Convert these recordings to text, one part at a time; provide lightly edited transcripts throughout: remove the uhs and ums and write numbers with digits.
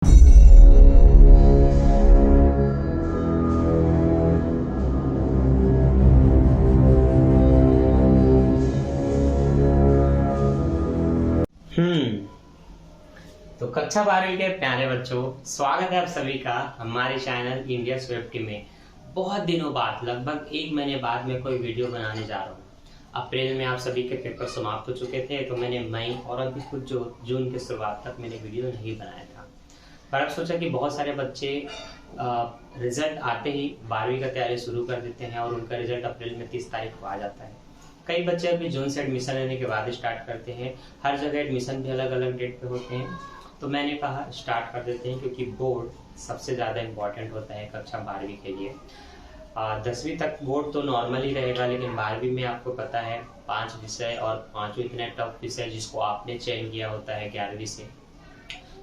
तो कक्षा 12वीं के प्यारे बच्चों, स्वागत है आप सभी का हमारे चैनल इंडिया स्विफ्टी में। बहुत दिनों बाद, लगभग 1 महीने बाद मैं कोई वीडियो बनाने जा रहा हूँ। अप्रैल में आप सभी के पेपर समाप्त हो चुके थे, तो मैंने मई और अभी कुछ जो जून की शुरुआत तक मैंने वीडियो नहीं बनाया था। पर अब सोचा कि बहुत सारे बच्चे रिजल्ट आते ही 12वीं का तैयारी शुरू कर देते हैं और उनका रिजल्ट अप्रैल में 30 तारीख को आ जाता है। कई बच्चे अभी जून से एडमिशन लेने के बाद स्टार्ट करते हैं। हर जगह एडमिशन भी अलग अलग डेट पे होते हैं, तो मैंने कहा स्टार्ट कर देते हैं, क्योंकि बोर्ड सबसे ज़्यादा इम्पोर्टेंट होता है कक्षा 12वीं के लिए। 10वीं तक बोर्ड तो नॉर्मल ही रहेगा, लेकिन 12वीं में आपको पता है 5 विषय और 5 इतने टफ विषय जिसको आपने चयन किया होता है 11वीं से।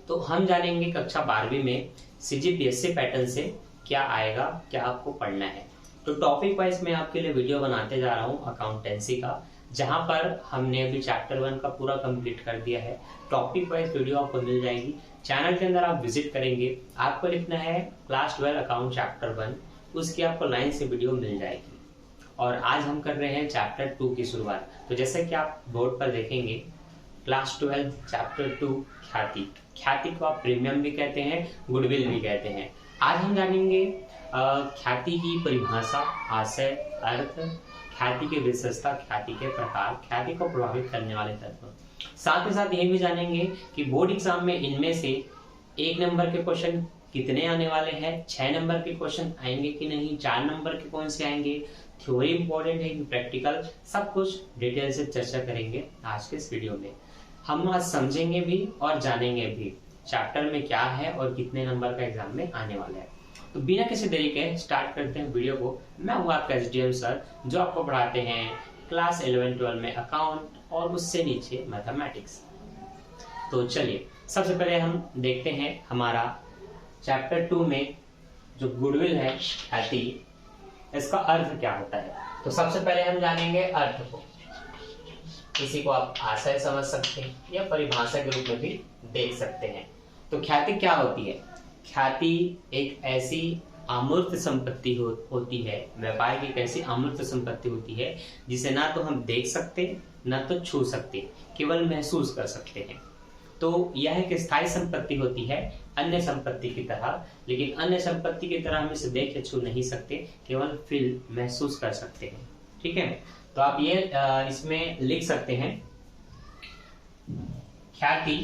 तो हम जानेंगे कक्षा 12वीं में CGPSC पैटर्न से क्या आएगा, क्या आपको पढ़ना है। तो टॉपिक वाइज मैं आपके लिए वीडियो बनाते जा रहा हूँ अकाउंटेंसी का, जहां पर हमने अभी चैप्टर 1 का पूरा कंप्लीट कर दिया है। टॉपिक वाइज वीडियो आपको मिल जाएगी। चैनल के अंदर आप विजिट करेंगे, आपको लिखना है क्लास 12 अकाउंट चैप्टर 1, उसकी आपको लाइन से वीडियो मिल जाएगी। और आज हम कर रहे हैं चैप्टर 2 की शुरुआत। तो जैसे कि आप बोर्ड पर देखेंगे, क्लास 12 चैप्टर 2 ख्याति। ख्याति को आप प्रीमियम भी कहते हैं, गुडविल भी कहते हैं। आज हम जानेंगे ख्याति की परिभाषा, आशय, अर्थ, ख्याति की विशेषता, ख्याति के प्रकार, ख्याति को प्रभावित करने वाले तत्व। साथ ही साथ ये भी जानेंगे कि बोर्ड एग्जाम में इनमें से 1 नंबर के क्वेश्चन कितने आने वाले हैं, 6 नंबर के क्वेश्चन आएंगे कि नहीं, 4 नंबर के कौन से आएंगे, थ्योरी इंपॉर्टेंट है कि प्रैक्टिकल, सब कुछ डिटेल से चर्चा करेंगे आज के इस वीडियो में। हम आज समझेंगे भी और जानेंगे भी चैप्टर में क्या है और कितने नंबर का एग्जाम में आने वाला है। तो बिना किसी देरी के स्टार्ट करते हैं वीडियो को। मैं हूँ आपका SDM सर, जो आपको पढ़ाते हैं क्लास 11-12 में अकाउंट और उससे नीचे मैथमेटिक्स। तो चलिए सबसे पहले हम देखते हैं हमारा चैप्टर 2 में जो गुडविल है, ख्याति, इसका अर्थ क्या होता है। तो सबसे पहले हम जानेंगे अर्थ को। इसी को आप आशय समझ सकते हैं या परिभाषा के रूप में भी देख सकते हैं। तो ख्याति क्या होती है? ख्याति एक ऐसी अमूर्त संपत्ति होती है, व्यापार की एक ऐसी अमूर्त संपत्ति होती है जिसे ना तो हम देख सकते, ना तो छू सकते, केवल महसूस कर सकते हैं। तो यह एक स्थायी संपत्ति होती है अन्य संपत्ति की तरह, लेकिन अन्य संपत्ति की तरह हम इसे देख या छू नहीं सकते, केवल फील, महसूस कर सकते हैं। ठीक है, तो आप ये इसमें लिख सकते हैं, ख्याति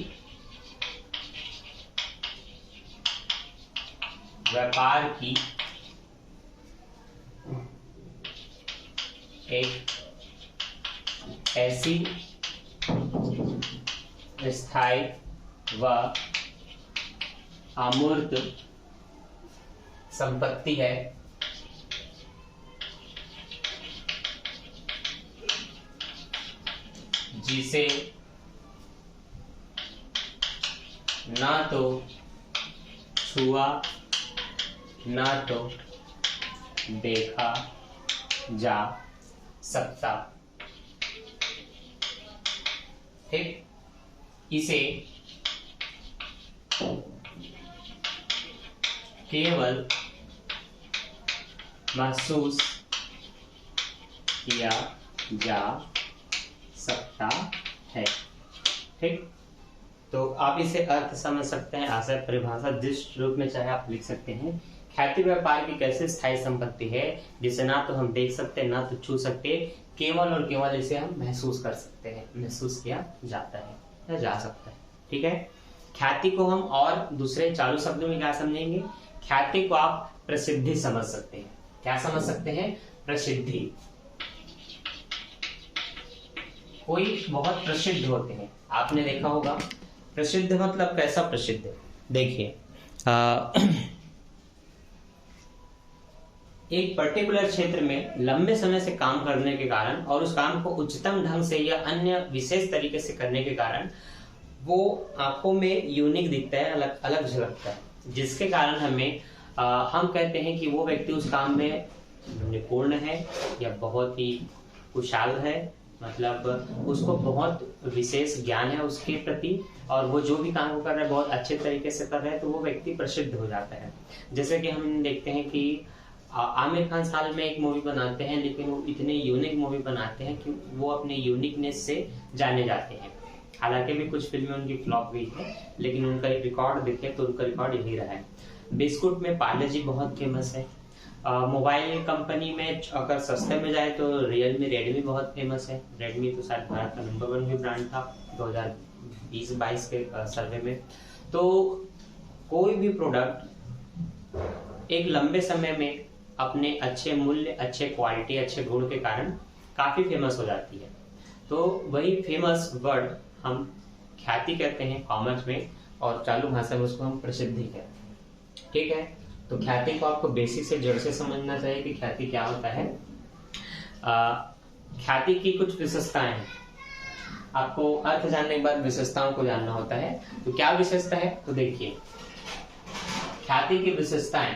व्यापार की एक ऐसी स्थायी व अमूर्त संपत्ति है जिसे ना तो छुआ ना तो देखा जा सकता। ठीक, इसे केवल महसूस किया जा सकता है। ठीक, तो आप इसे अर्थ समझ सकते हैं, आशय, परिभाषा जिस रूप में चाहे आप लिख सकते हैं। ख्याति व्यापार की कैसे स्थायी संपत्ति है जिसे ना तो हम देख सकते, ना तो छू सकते, केवल और केवल इसे हम महसूस कर सकते हैं, महसूस किया जाता है या जा सकता है। ठीक है, ख्याति को हम और दूसरे चालू शब्दों में क्या समझेंगे? ख्याति को आप प्रसिद्धि समझ सकते हैं। क्या समझ सकते हैं? प्रसिद्धि। कोई बहुत प्रसिद्ध होते हैं, आपने देखा होगा। प्रसिद्ध मतलब कैसा प्रसिद्ध? देखिए, एक पर्टिकुलर क्षेत्र में लंबे समय से काम करने के कारण और उस काम को उच्चतम ढंग से या अन्य विशेष तरीके से करने के कारण वो आंखों में यूनिक दिखता है, अलग अलग झलकता है, जिसके कारण हम कहते हैं कि वो व्यक्ति उस काम में निपुण है या बहुत ही कुशल है मतलब उसको बहुत विशेष ज्ञान है उसके प्रति, और वो जो भी काम वो कर रहा है बहुत अच्छे तरीके से कर रहा है, तो वो व्यक्ति प्रसिद्ध हो जाता है। जैसे कि हम देखते हैं कि आमिर खान साल में एक मूवी बनाते हैं, लेकिन वो इतने यूनिक मूवी बनाते हैं कि वो अपने यूनिकनेस से जाने जाते हैं। हालांकि भी कुछ फिल्में उनकी फ्लॉप गई है, लेकिन उनका एक रिकॉर्ड देखे तो उनका रिकॉर्ड यही रहा है। बिस्कुट में पार्ले जी बहुत फेमस है। मोबाइल कंपनी में अगर सस्ते में जाए तो रियलमी रेडमी बहुत फेमस है। रेडमी तो शायद भारत का नंबर 1 भी ब्रांड था 2020-22 के सर्वे में। तो कोई भी प्रोडक्ट एक लंबे समय में अपने अच्छे मूल्य, अच्छे क्वालिटी, अच्छे गुण के कारण काफी फेमस हो जाती है। तो वही फेमस वर्ड हम ख्याति कहते हैं कॉमर्स में, और चालू भाषा में उसको हम प्रसिद्धि कहते हैं। ठीक है, तो ख्याति को आपको बेसिक से जड़ से समझना चाहिए कि ख्याति क्या होता है। ख्याति की कुछ विशेषताएं हैं। आपको अर्थ जानने के बाद विशेषताओं को जानना होता है। तो क्या विशेषता है, तो देखिए ख्याति की विशेषताएं।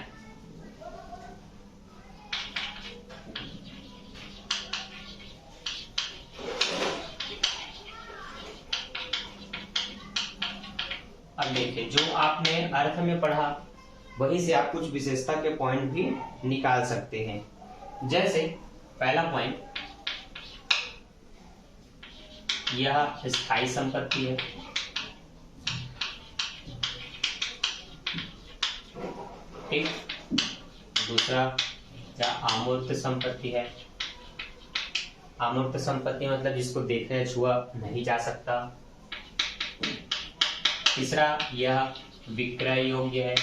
अब देखिए, जो आपने अर्थ में पढ़ा वहीं से आप कुछ विशेषता के पॉइंट भी निकाल सकते हैं। जैसे पहला पॉइंट, यह स्थायी संपत्ति है। ठीक। दूसरा, यह अमूर्त संपत्ति है। अमूर्त संपत्ति मतलब जिसको देखने छुआ नहीं जा सकता। तीसरा, यह विक्रय योग्य है।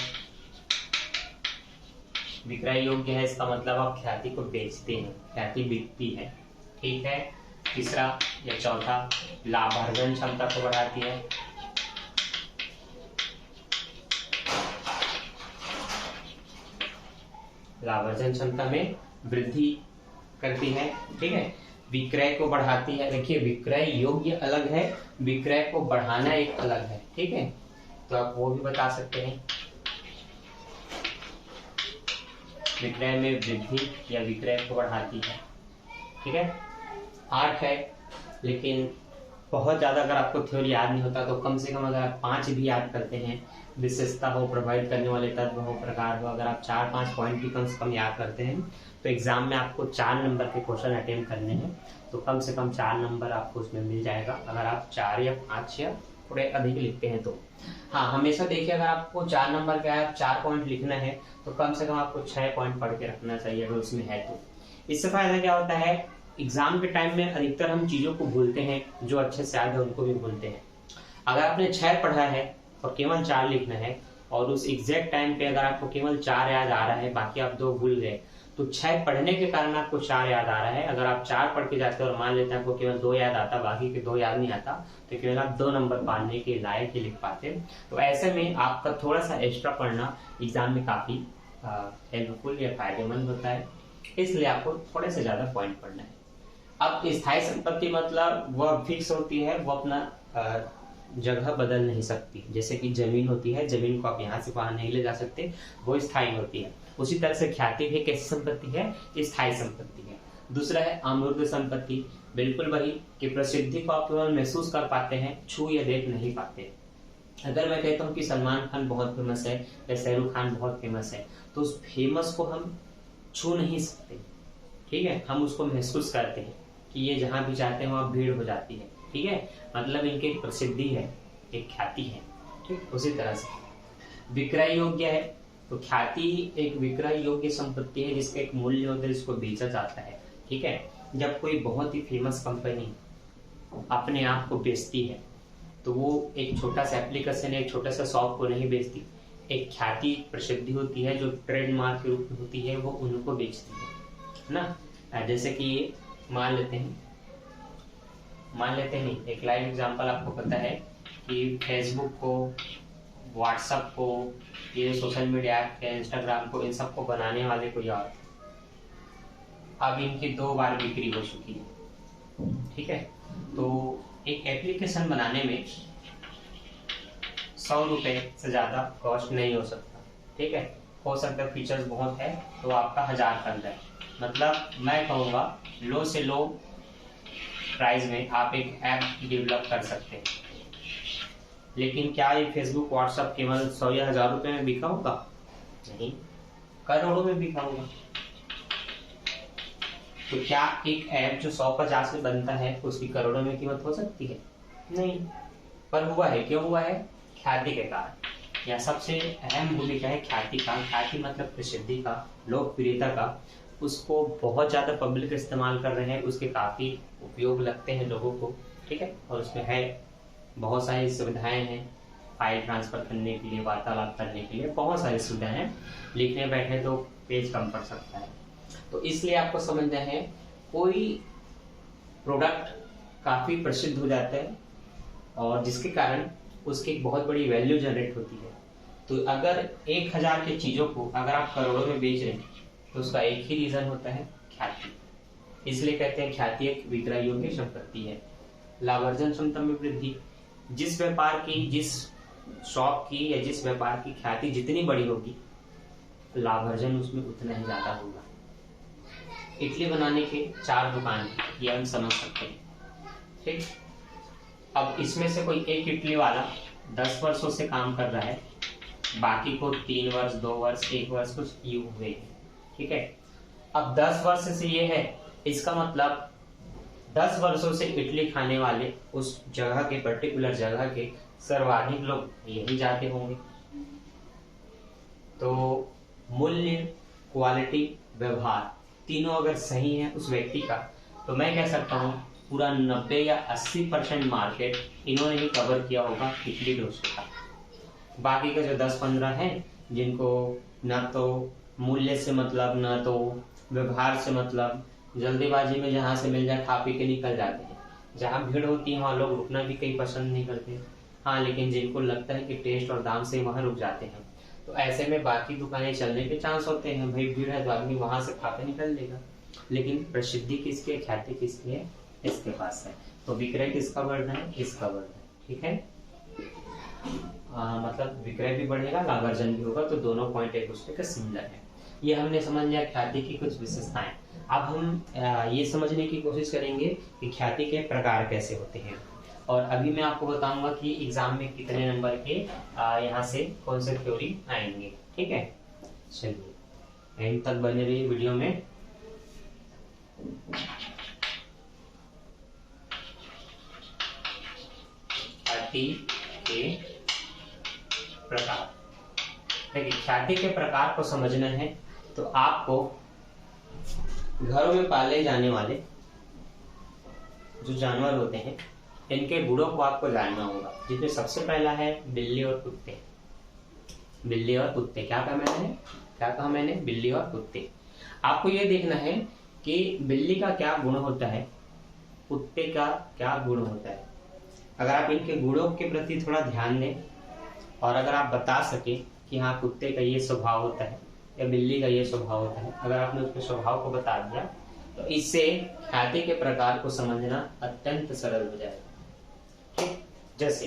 विक्रय योग्य है इसका मतलब आप ख्याति को बेचते हैं, ख्याति बिकती है। ठीक है। तीसरा या चौथा, लाभार्जन क्षमता को बढ़ाती है। लाभार्जन क्षमता में वृद्धि करती है। ठीक है। विक्रय को बढ़ाती है। देखिए, विक्रय योग्य अलग है, विक्रय को बढ़ाना एक अलग है। ठीक है, तो आप वो भी बता सकते हैं। विक्रय में वृद्धि या विक्रय को बढ़ाती है। ठीक है। 8 है, लेकिन बहुत ज्यादा अगर आपको थ्योरी याद नहीं होता तो कम से कम अगर आप 5 भी याद करते हैं, विशेषता हो, प्रोवाइड करने वाले तत्व हो, प्रकार हो, अगर आप 4-5 पॉइंट भी कम से कम याद करते हैं तो एग्जाम में आपको 4 नंबर के क्वेश्चन अटेम्प्ट करने हैं, तो कम से कम 4 नंबर आपको उसमें मिल जाएगा अगर आप 4 या 5 या थोड़े अधिक लिखते हैं तो। हाँ, हमेशा देखिए, अगर आपको 4 नंबर का 4 पॉइंट लिखना है तो कम से कम आपको 6 पॉइंट पढ़ के रखना चाहिए अगर उसमें है तो। इससे फायदा क्या होता है, एग्जाम के टाइम में अधिकतर हम चीजों को भूलते हैं, जो अच्छे से याद है उनको भी भूलते हैं। अगर आपने 6 पढ़ा है और केवल 4 लिखना है, और उस एग्जैक्ट टाइम पे अगर आपको केवल 4 याद आ रहा है, बाकी आप 2 भूल गए, तो 6 पढ़ने के कारण आपको 4 याद आ रहा है। अगर आप 4 पढ़ के जाते हैं और मान लेते हैं आपको केवल 2 याद आता, बाकी के 2 याद नहीं आता, तो केवल आप 2 नंबर पाने के लायक ही लिख पाते। तो ऐसे में आपका थोड़ा सा एक्स्ट्रा पढ़ना एग्जाम में काफी हेल्पफुल या फायदेमंद होता है, इसलिए आपको थोड़े से ज्यादा पॉइंट पढ़ना है। अब स्थायी संपत्ति मतलब वह फिक्स होती है, वो अपना जगह बदल नहीं सकती। जैसे कि जमीन होती है, जमीन को आप यहाँ से वहां नहीं ले जा सकते, वो स्थायी होती है। उसी तरह से ख्याति भी कैसी संपत्ति है, स्थायी संपत्ति है। दूसरा है अमूर्त संपत्ति, बिल्कुल वही कि प्रसिद्धि को आप केवल महसूस कर पाते हैं, छू या देख नहीं पाते। अगर मैं कहता हूँ कि सलमान खान बहुत फेमस है या शाहरुख खान बहुत फेमस है, तो उस फेमस को हम छू नहीं सकते। ठीक है, हम उसको महसूस करते हैं कि ये जहां भी जाते हैं वहां भीड़ हो जाती है। ठीक है, मतलब इनकी एक प्रसिद्धि है, एक ख्याति है। ठीक, उसी तरह से विक्रय योग्य है, तो ख्याति एक विक्रय योग्य संपत्ति है जिसका एक मूल्य होता है, जिसको बेचा जाता है। ठीक है, जब कोई बहुत ही फेमस कंपनी अपने आप को बेचती है तो वो एक छोटा सा एप्लीकेशन, एक छोटा सा शॉप को नहीं बेचती, एक ख्याति प्रसिद्धि होती है जो ट्रेडमार्क के रूप में होती है, वो उनको बेचती है ना। जैसे कि मान लेते हैं नहीं, एक लाइव एग्जांपल आपको पता है कि फेसबुक को, व्हाट्सएप को, ये सोशल मीडिया ऐप है, इंस्टाग्राम को, इन सबको बनाने वाले कोई और, अब इनकी 2 बार बिक्री हो चुकी है। ठीक है, तो एक एप्लीकेशन बनाने में 100 रुपए से ज्यादा कॉस्ट नहीं हो सकता। ठीक है, हो सकता है फीचर्स बहुत है तो आपका 1000 कर जाए। मतलब मैं कहूँगा लो से लो प्राइस में आप एक ऐप डेवलप कर सकते हैं। लेकिन क्या ये फेसबुक व्हाट्सएप केवल 100 या 1000 रुपए में बिका होगा? नहीं, करोड़ों में बिका होगा। तो क्या एक ऐप जो 150 में बनता है उसकी करोड़ों में कीमत हो सकती है? नहीं। पर हुआ है, क्यों हुआ है? ख्याति के कारण। या सबसे अहम भूमिका है ख्याति का। ख्याति मतलब प्रसिद्धि का, लोकप्रियता का। उसको बहुत ज्यादा पब्लिक इस्तेमाल कर रहे हैं, उसके काफी उपयोग लगते हैं लोगों को, ठीक है। और उसमें है बहुत सारी सुविधाएं हैं, फाइल ट्रांसफर करने के लिए, वार्तालाप करने के लिए बहुत सारी सुविधाएं हैं। लिखने बैठे तो पेज कम पड़ सकता है। तो इसलिए आपको समझना है, कोई प्रोडक्ट काफी प्रसिद्ध हो जाता है और जिसके कारण उसकी एक बहुत बड़ी वैल्यू जनरेट होती है। तो अगर 1000 की चीजों को अगर आप करोड़ों में बेच रहे हैं तो उसका एक ही रीजन होता है, ख्याति। इसलिए कहते हैं ख्याति एक विक्रय योग्य संपत्ति है। लाभार्जन क्षमता में वृद्धि। जिस व्यापार की, जिस शॉप की या जिस व्यापार की ख्याति जितनी बड़ी होगी, लाभार्जन उसमें उतना ही ज्यादा होगा। इडली बनाने के 4 दुकान, ये हम समझ सकते हैं, ठीक। अब इसमें से कोई एक इडली वाला 10 वर्षों से काम कर रहा है, बाकी को 3 वर्ष, 2 वर्ष, 1 वर्ष कुछ यूं हुए, ठीक है। अब 10 वर्ष से ये है, इसका मतलब 10 वर्षों से इडली खाने वाले उस जगह के, पर्टिकुलर जगह के सर्वाधिक लोग यही जाते होंगे। तो मूल्य, क्वालिटी, व्यवहार तीनों अगर सही है उस व्यक्ति का, तो मैं कह सकता हूँ पूरा 90 या 80% मार्केट इन्होंने ही कवर किया होगा इडली डोसे का। बाकी का जो 10-15 है, जिनको ना तो मूल्य से मतलब, ना तो व्यवहार से मतलब, जल्दीबाजी में जहाँ से मिल जाए खा पी के निकल जाते हैं। जहाँ भीड़ होती है वहाँ लोग रुकना भी कहीं पसंद नहीं करते। हाँ, लेकिन जिनको लगता है कि टेस्ट और दाम से वहाँ रुक जाते हैं, तो ऐसे में बाकी दुकानें चलने के चांस होते हैं। भाई भीड़ है तो आदमी वहां से खा के निकल लेगा। लेकिन प्रसिद्धि किसकी है, ख्याति किसकी है? इसके पास है। तो विक्रय किसका बढ़ना है? इसका बढ़ना है, ठीक है। मतलब विक्रय भी बढ़ेगा, लाभार्जन भी होगा, तो दोनों पॉइंट एक दूसरे के सिमिलर है। ये हमने समझ लिया ख्याति की कुछ विशेषताएं। अब हम ये समझने की कोशिश करेंगे कि ख्याति के प्रकार कैसे होते हैं। और अभी मैं आपको बताऊंगा कि एग्जाम में कितने नंबर के यहाँ से कौन से थ्योरी आएंगे, ठीक है। चलिए एंड तक बने रहिए वीडियो में। ख्याति के प्रकार। देखिए, ख्याति के प्रकार को समझना है तो आपको घरों में पाले जाने वाले जो जानवर होते हैं, इनके गुणों को आपको जानना होगा। जिसमें सबसे पहला है बिल्ली और कुत्ते। बिल्ली और कुत्ते, क्या कहा मैंने? बिल्ली और कुत्ते। आपको ये देखना है कि बिल्ली का क्या गुण होता है, कुत्ते का क्या गुण होता है। अगर आप इनके गुणों के प्रति थोड़ा ध्यान दें और अगर आप बता सके कि हाँ कुत्ते का ये स्वभाव होता है या बिल्ली का ये स्वभाव होता है, अगर आपने उसके स्वभाव को बता दिया तो इससे ख्याति के प्रकार को समझना अत्यंत सरल हो जाएगा, ठीक। जैसे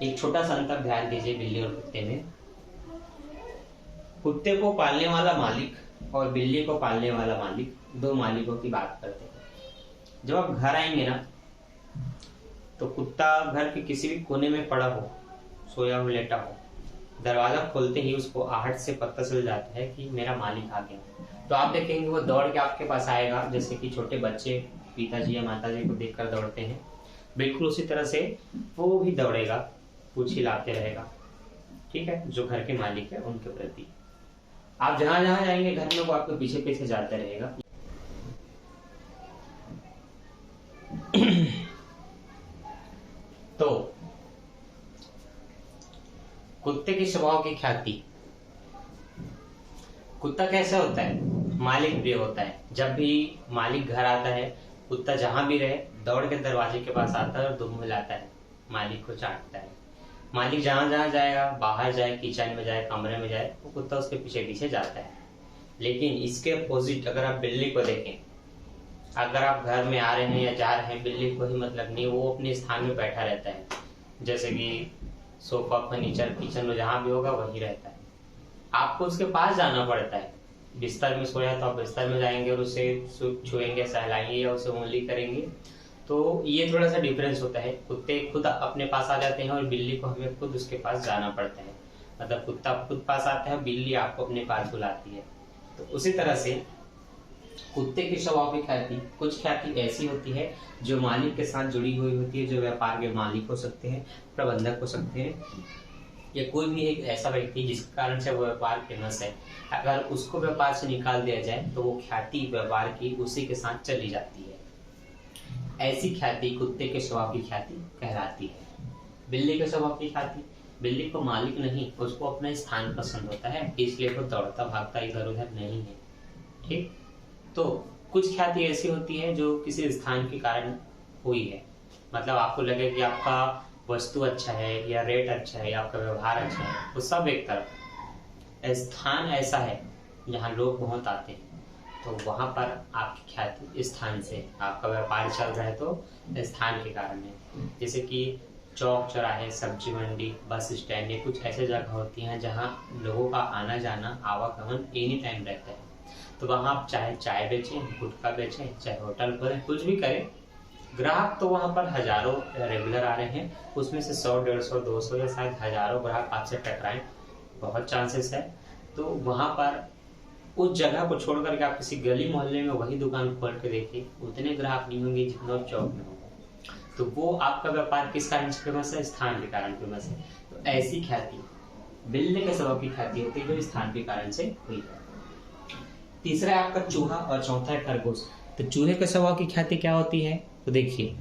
एक छोटा सा अंतर ध्यान दीजिए बिल्ली और कुत्ते में। कुत्ते को पालने वाला मालिक और बिल्ली को पालने वाला मालिक, दो मालिकों की बात करते हैं। जब आप घर आएंगे ना, तो कुत्ता घर के किसी भी कोने में पड़ा हो, सोया हो, लेटा हो, दरवाजा खोलते ही उसको आहट से पता चल जाता है कि मेरा मालिक आ गया। तो आप देखेंगे वो दौड़ के आपके पास आएगा, जैसे कि छोटे बच्चे पिताजी या माताजी को देखकर दौड़ते हैं, बिल्कुल उसी तरह से वो भी दौड़ेगा, पूछ हिलाते रहेगा, ठीक है, जो घर के मालिक है उनके प्रति। आप जहां जहां जाएंगे घर में वो आपके पीछे पीछे जाते रहेगा। तो कुत्ते के स्वभाव की ख्याति। कुत्ता कैसा होता है? मालिक प्रिय होता है। जब भी मालिक घर आता है, कुत्ता जहां भी रहे दौड़ के दरवाजे के पास आता है और दुम हिलाता है, मालिक को चाटता है। मालिक जहां जहां जाएगा, बाहर जाए, किचन में जाए, कमरे में जाए, वो कुत्ता उसके पीछे पीछे जाता है। लेकिन इसके अपोजिट अगर आप बिल्ली को देखें, अगर आप घर में आ रहे हैं या जा रहे हैं, बिल्ली को ही मतलब नहीं, वो अपने स्थान में बैठा रहता है। जैसे कि सोफा, फर्नीचर, किचन में जहां भी होगा वही रहता है। आपको उसके पास जाना पड़ता है, बिस्तर में सोया तो आप बिस्तर में जाएंगे और उसे छुएंगे, सहलाएंगे या उसे उंगली करेंगे। तो ये थोड़ा सा डिफरेंस होता है। कुत्ते खुद अपने पास आ जाते हैं और बिल्ली को हमें खुद उसके पास जाना पड़ता है। मतलब कुत्ता खुद पास आता है, बिल्ली आपको अपने पास बुलाती है। तो उसी तरह से कुत्ते के स्वभाव की ख्याति, कुछ ख्याति ऐसी होती है जो मालिक के साथ जुड़ी हुई होती है, जो व्यापार के मालिक हो सकते हैं, प्रबंधक हो सकते हैं, या कोई भी एक ऐसा व्यक्ति जिसके कारण से वो व्यापार फेमस है। अगर उसको व्यापार से निकाल दिया जाए तो वो ख्याति व्यापार की उसी के साथ चली जाती है। ऐसी ख्याति कुत्ते के स्वभाव की ख्याति कहलाती है। बिल्ली के स्वभाव की ख्याति, बिल्ली को मालिक नहीं, उसको अपना स्थान पसंद होता है, इसलिए वो दौड़ता भागता इधर उधर नहीं है। ठीक, तो कुछ ख्याति ऐसी होती है जो किसी स्थान के कारण हुई है। मतलब आपको लगे कि आपका वस्तु अच्छा है या रेट अच्छा है या आपका व्यवहार अच्छा है, वो सब एक तरफ। स्थान ऐसा है जहाँ लोग बहुत आते हैं, तो वहां पर आपकी ख्याति स्थान से, आपका व्यापार चल रहा है तो स्थान के कारण है। जैसे कि चौक चौराहे, सब्जी मंडी, बस स्टैंड, ये कुछ ऐसे जगह होती हैं जहाँ लोगों का आना जाना, आवागमन एनी टाइम रहता है। तो वहाँ आप चाहे चाय बेचें, गुटखा बेचें, चाहे होटल खोलें, कुछ भी करें, ग्राहक तो वहां पर हजारों रेगुलर आ रहे हैं, उसमें से 100, 150, 200 या शायद हजारों ग्राहक आपसे टकराएं, बहुत चांसेस है। तो वहां पर उस जगह को छोड़ करके आप किसी गली मोहल्ले में वही दुकान खोल के देखिए, उतने ग्राहक नहीं होंगे जितना चौक में होगा। तो वो आपका व्यापार किस कारण से फेमस है? स्थान के कारण फेमस है। तो ऐसी ख्याति बिल्ली के स्वभाव की ख्याति होती है जो स्थान के कारण से हुई है। तीसरा है आपका चूहा और चौथा है खरगोश। तो चूहे के स्वभाव की ख्याति क्या होती है? तो देखिए,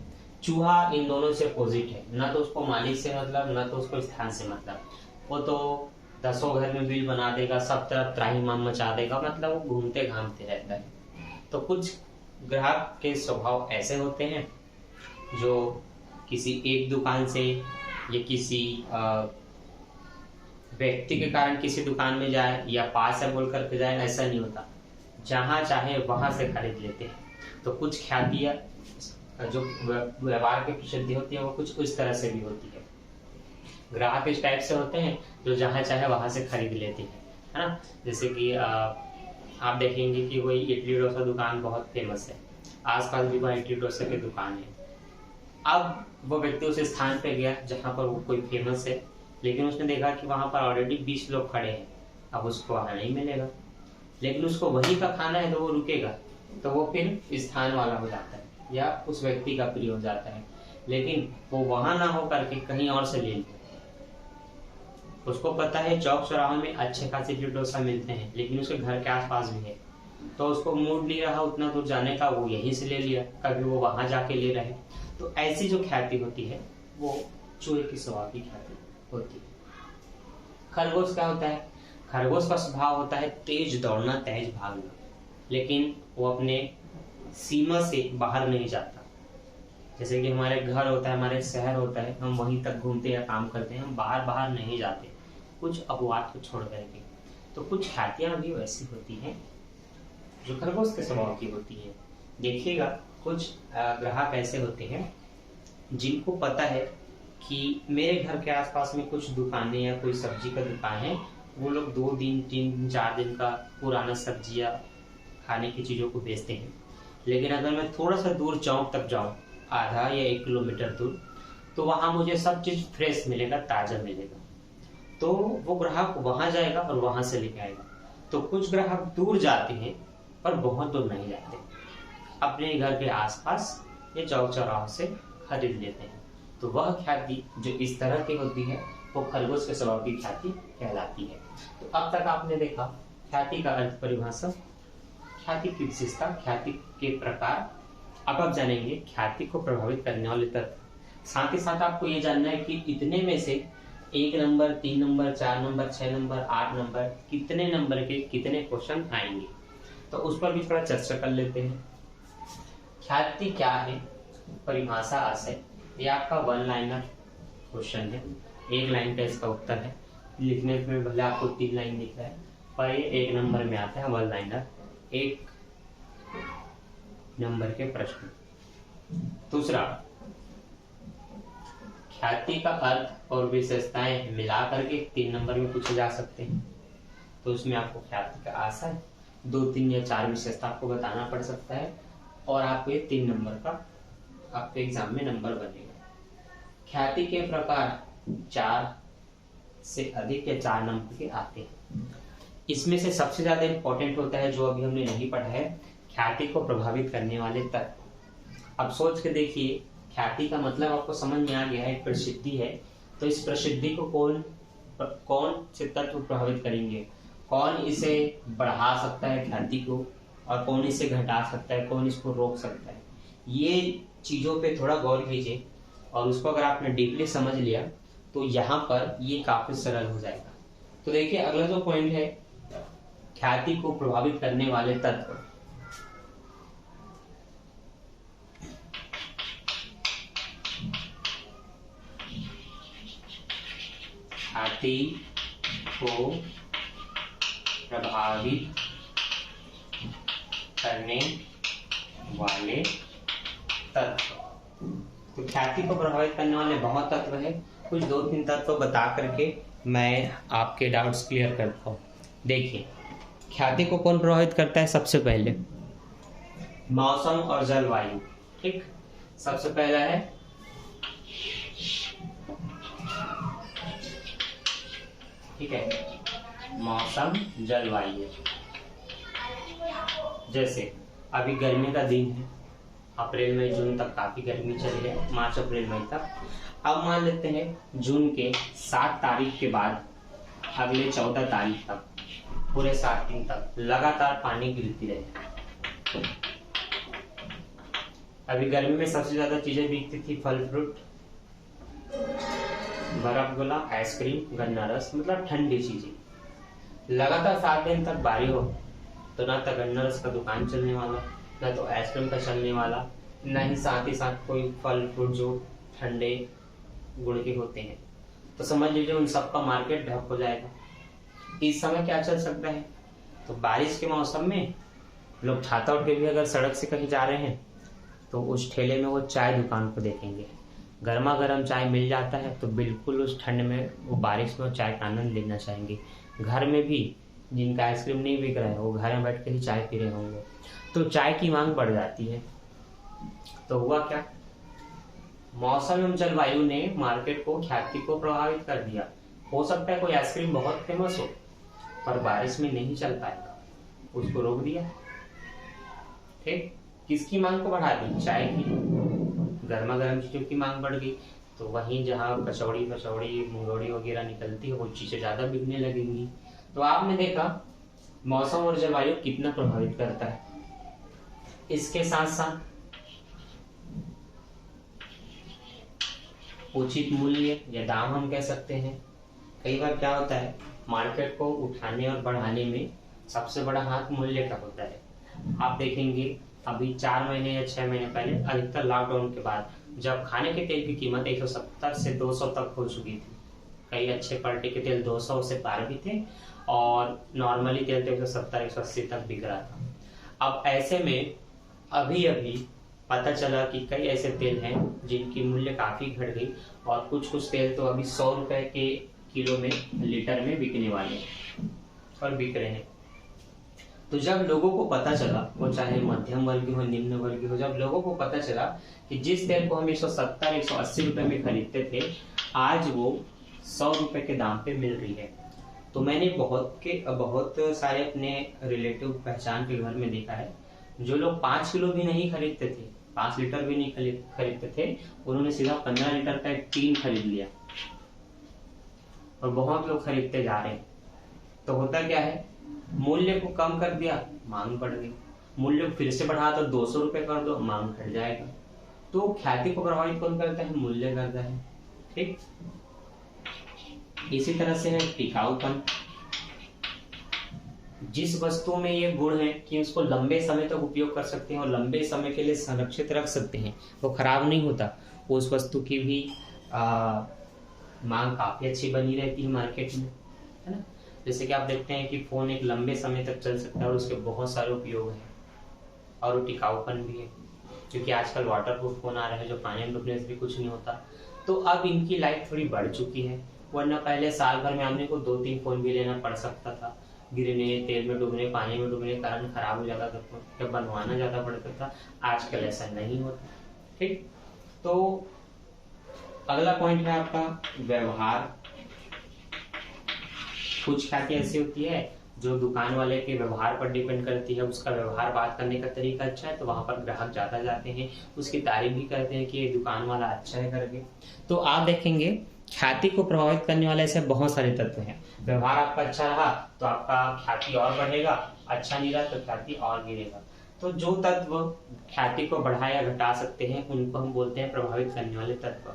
चूहा इन दोनों से अपोजिट है, ना तो उसको मालिक से मतलब, ना तो उसको स्थान से मतलब। वो तो 10 घर में बिल बना देगा, सब तरफ त्राहिमाम मचा देगा, मतलब वो घूमते घामते रहता है। तो कुछ ग्राहक के स्वभाव ऐसे होते हैं जो किसी एक दुकान से या किसी व्यक्ति के कारण किसी दुकान में जाए या पास है बोल करके जाए, ऐसा नहीं होता, जहां चाहे वहां से खरीद लेते हैं। तो कुछ ख्यातियां जो व्यवहार की प्रसिद्धि होती है वो कुछ उस तरह से भी होती है। ग्राहक इस टाइप से होते हैं जो जहां चाहे वहां से खरीद लेते हैं, है ना। जैसे कि आप देखेंगे कि कोई इडली डोसा दुकान बहुत फेमस है, आसपास भी वहाँ इडली डोसा की दुकान है। अब वो व्यक्ति उस स्थान पे गया जहाँ पर वो कोई फेमस है, लेकिन उसने देखा कि वहां पर ऑलरेडी 20 लोग खड़े हैं, अब उसको वहां नहीं मिलेगा, लेकिन उसको वहीं का खाना है तो वो रुकेगा, तो वो फिर स्थान वाला हो जाता है या उस व्यक्ति का प्रिय हो जाता है। लेकिन वो वहां ना हो करके कहीं और से ले लिया, उसको पता है चौक चौराहों में अच्छे खासे इडली डोसा मिलते हैं, लेकिन उसके घर के आसपास भी है, तो उसको मूड नहीं रहा उतना दूर जाने का, वो यहीं से ले लिया, कभी वो वहां जाके ले रहे। तो ऐसी जो ख्याति होती है वो चूहे की स्वभाव की ख्याति होती है। खरगोश क्या होता है? खरगोश का स्वभाव होता है तेज दौड़ना, तेज भागना, लेकिन वो अपने सीमा से बाहर नहीं जाता। जैसे कि हमारे घर होता है, हमारे शहर होता है, हम वहीं तक घूमते या काम करते हैं, हम बाहर बाहर नहीं जाते कुछ अपवाद को छोड़ करके। तो कुछ ख्यातियां भी वैसी होती हैं जो खरगोश के स्वभाव की होती है। देखिएगा, कुछ ग्राहक ऐसे होते हैं जिनको पता है कि मेरे घर के आसपास में कुछ दुकानें या कोई सब्जी का दुकान है, वो लोग 2 दिन 3 दिन 4 दिन का पुराना सब्जियां, खाने की चीजों को बेचते हैं। लेकिन अगर मैं थोड़ा सा दूर चौक तक जाऊं, आधा या 1 किलोमीटर दूर, तो वहां मुझे सब चीज फ्रेश मिलेगा, ताजा मिलेगा। तो वो ग्राहक वहां जाएगा और वहां से लेके आएगा। तो कुछ ग्राहक दूर जाते हैं पर बहुत दूर नहीं जाते, अपने घर के आसपास या चौक चौराहों से खरीद लेते हैं। तो वह ख्याति जो इस तरह की होती है वो खरगोश के स्वभाव की ख्याति कहलाती है। तो अब तक आपने देखा ख्याति का अर्थ, परिभाषा, ख्याति की विशेषता, ख्याति के प्रकार। अब आप जानेंगे ख्याति को प्रभावित करने वाले तत्व। साथ ही साथ आपको ये जानना है कि इतने में से 1 number, 3 number, 4 number, 6 number, 8 number, कितने नंबर के कितने क्वेश्चन आएंगे, तो उस पर भी थोड़ा चर्चा कर लेते हैं। ख्याति क्या है, परिभाषा, आशय, ये आपका 1 लाइनर क्वेश्चन है, 1 लाइन का इसका उत्तर है। लिखने में भले आपको 3 लाइन दिख रहा है, पर ये 1 नंबर में आता है, 1 लाइनर, 1 नंबर के प्रश्न। दूसरा, ख्याति का अर्थ और विशेषताएं मिला करके 3 नंबर में पूछे जा सकते हैं। तो उसमें आपको ख्याति का आशय, 2 3 या 4 विशेषता आपको बताना पड़ सकता है और आपको ये 3 नंबर का आपके एग्जाम में नंबर बनेगा। ख्याति के प्रकार 4 से अधिक या 4 नंबर के आते हैं। इसमें से सबसे ज्यादा इंपॉर्टेंट होता है जो अभी हमने नहीं पढ़ा है, ख्याति को प्रभावित करने वाले तत्व। अब सोच के देखिए, ख्याति का मतलब आपको समझ में आ गया है, एक प्रसिद्धि है। तो इस प्रसिद्धि को कौन से तत्व प्रभावित करेंगे, कौन इसे बढ़ा सकता है ख्याति को, और कौन इसे घटा सकता है, कौन इसको रोक सकता है। ये चीजों पे थोड़ा गौर कीजिए और उसको अगर आपने डीपली समझ लिया तो यहाँ पर ये काफी सरल हो जाएगा। तो देखिए अगला जो पॉइंट है, ख्याति को प्रभावित करने वाले तत्व। ख्याति को प्रभावित करने वाले तत्व। तो ख्याति को प्रभावित करने वाले बहुत तत्व है, कुछ 2 3 तत्व बता करके मैं आपके डाउट्स क्लियर करता हूँ। देखिए ख्याति को कौन प्रभावित करता है, सबसे पहले मौसम और जलवायु। ठीक, सबसे पहला है ठीक है मौसम जलवायु। जैसे अभी गर्मी का दिन है, अप्रैल मई जून तक काफी गर्मी चली है, मार्च अप्रैल मई तक। अब मान लेते हैं जून के 7 तारीख के बाद अगले 14 तारीख तक पूरे 7 दिन तक लगातार पानी गिरती रही। अभी गर्मी में सबसे ज्यादा चीजें बिकती थी, फल फ्रूट, बर्फ गोला, आइसक्रीम, गन्ना रस, मतलब ठंडी चीजें। लगातार 7 दिन तक बारिश हो तो ना तो गन्ना रस का दुकान चलने वाला, ना तो आइसक्रीम का चलने वाला, ना ही साथ कोई फल फ्रूट जो ठंडे गुण के होते हैं। तो समझ लीजिए उन सबका मार्केट ढक हो जाएगा। इस समय क्या चल सकता है, तो बारिश के मौसम में लोग छाता उठ के भी अगर सड़क से कहीं जा रहे हैं तो उस ठेले में वो चाय दुकान को देखेंगे, गर्मा गर्म चाय मिल जाता है तो बिल्कुल उस ठंड में वो बारिश में चाय का आनंद लेना चाहेंगे। घर में भी जिनका आइसक्रीम नहीं बिक रहा है वो घर में बैठ के ही चाय पी रहे होंगे, तो चाय की मांग बढ़ जाती है। तो हुआ क्या, मौसम एवं जलवायु ने मार्केट को, ख्याति को प्रभावित कर दिया। हो सकता है कोई आइसक्रीम बहुत फेमस हो पर बारिश में नहीं चल पाएगा, उसको रोक दिया। ठीक, किसकी मांग को बढ़ा दी, चाय की, गर्मा गर्म चीजों की मांग बढ़ गई। तो वहीं जहाँ कचौड़ी मुंगौड़ी वगैरह निकलती है वो चीजें ज्यादा बिकने लगेंगी। तो आपने देखा मौसम और जलवायु कितना प्रभावित करता है। इसके साथ साथ उचित मूल्य या दाम हम कह सकते हैं। कई बार क्या होता है, मार्केट को उठाने और बढ़ाने में सबसे बड़ा हाथ मूल्य का होता है। आप देखेंगे अभी 4 महीने या 6 महीने पहले, अधिकतर लॉकडाउन के बाद, जब खाने के तेल की कीमत 170 से 200 तक हो चुकी थी, कई अच्छे क्वालिटी के तेल 200 से पार भी थे और नॉर्मली तेल तो 170 180 तक बिक रहा था। अब ऐसे में अभी पता चला कि कई ऐसे तेल हैं जिनकी मूल्य काफी घट गई और कुछ तेल तो अभी 100 रुपए के किलो में, लीटर में बिकने वाले हैं और बिक रहे हैं। तो जब लोगों को पता चला, वो चाहे मध्यम वर्गीय हो निम्न वर्गीय हो, जब लोगों को पता चला कि जिस तेल को हम 170 180 रुपए में खरीदते थे आज वो 100 रुपए के दाम पे मिल रही है। तो मैंने बहुत सारे अपने रिलेटिव पहचान के घर में देखा है, जो लोग 5 किलो भी नहीं खरीदते थे, 5 लीटर भी नहीं खरीदते थे, उन्होंने सीधा 15 लीटर का एक टीन खरीद लिया और बहुत लोग खरीदते जा रहे हैं। तो होता क्या है, मूल्य को कम कर दिया, मांग बढ़ गई, मूल्य फिर से बढ़ा तो 200 रुपए कर दो, मांग घट जाएगा। तो ख्याति को प्रभावित कौन करता है, मूल्य करता है। ठीक, इसी तरह से है टिकाऊपन। जिस वस्तु में ये गुण है कि उसको लंबे समय तक उपयोग कर सकते हैं और लंबे समय के लिए संरक्षित रख सकते हैं, वो खराब नहीं होता, उस वस्तु की भी मांग काफी अच्छी बनी रहती है मार्केट में, है ना। जैसे कि आप देखते हैं कि फोन एक लंबे समय तक चल सकता है और उसके बहुत सारे उपयोग हैं और वो टिकाऊपन भी है, क्योंकि आजकल वाटरप्रूफ फोन आ रहे हैं जो पानी में डूबने से भी कुछ नहीं होता। तो अब इनकी लाइफ थोड़ी बढ़ चुकी है, वरना पहले साल भर में आदमी को 2 3 फोन भी लेना पड़ सकता था। गिरने, तेल में डूबने, पानी में डूबने, करंट खराब हो जाता था, तो बनवाना ज्यादा पड़ता था। आजकल ऐसा नहीं होता। ठीक, तो अगला पॉइंट है आपका व्यवहार। कुछ ख्याति ऐसी होती है जो दुकान वाले के व्यवहार पर डिपेंड करती है। उसका व्यवहार, बात करने का तरीका अच्छा है तो वहां पर ग्राहक ज्यादा जाते हैं, उसकी तारीफ भी करते हैं कि ये दुकान वाला अच्छा है करके। तो आप देखेंगे ख्याति को प्रभावित करने वाले ऐसे बहुत सारे तत्व हैं। व्यवहार आपका अच्छा रहा तो आपका ख्याति और बढ़ेगा, अच्छा नहीं रहा तो ख्याति और गिरेगा। तो जो तत्व ख्याति को बढ़ा या घटा सकते हैं उनको हम बोलते हैं प्रभावित करने वाले तत्व।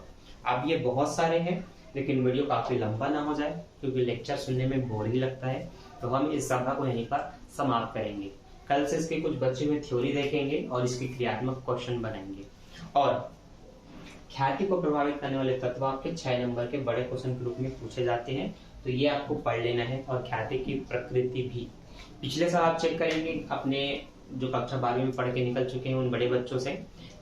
अब ये बहुत सारे हैं, लेकिन वीडियो काफी लंबा ना हो जाए क्योंकि लेक्चर सुनने में बोर ही लगता है, तो हम इस सभा को यहीं पर समाप्त करेंगे। कल से इसके कुछ बच्चे में थ्योरी देखेंगे और इसके क्रियात्मक क्वेश्चन बनाएंगे। और ख्याति को प्रभावित करने वाले तत्व आपके 6 नंबर के बड़े क्वेश्चन के रूप में पूछे जाते हैं, तो ये आपको पढ़ लेना है। और ख्याति की प्रकृति भी पिछले साल आप चेक करेंगे अपने जो कक्षा 12वीं में पढ़ के निकल चुके हैं उन बड़े बच्चों से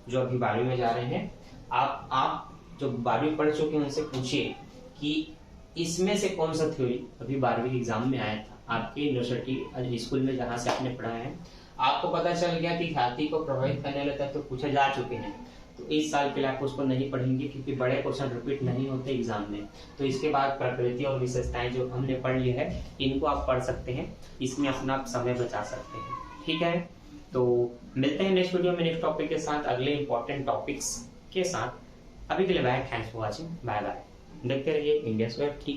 जो अभी 12वीं में जा रहे हैं। आप जो 12वीं पढ़ चुके हैं उनसे पूछिए कि इसमें से कौन सा थ्योरी अभी 12वीं एग्जाम में आया था आपके यूनिवर्सिटी स्कूल में जहां से आपने पढ़ा है। आपको पता चल गया कि ख्याति को प्रभावित करने वाले तत्व पूछे जा चुके हैं, तो इस साल के लिए आप उसको नहीं पढ़ेंगे क्योंकि बड़े क्वेश्चन रिपीट नहीं होते एग्जाम में। तो इसके बाद प्रकृति और विशेषताएं जो हमने पढ़ ली है इनको आप पढ़ सकते हैं, इसमें अपना समय बचा सकते हैं। ठीक है, तो मिलते हैं नेक्स्ट वीडियो में नेक्स्ट टॉपिक के साथ, अगले इंपॉर्टेंट टॉपिक्स के साथ। अभी के लिए bye, thanks for watching, bye bye. देखते रहिए इंडिया स्वेफ्ट।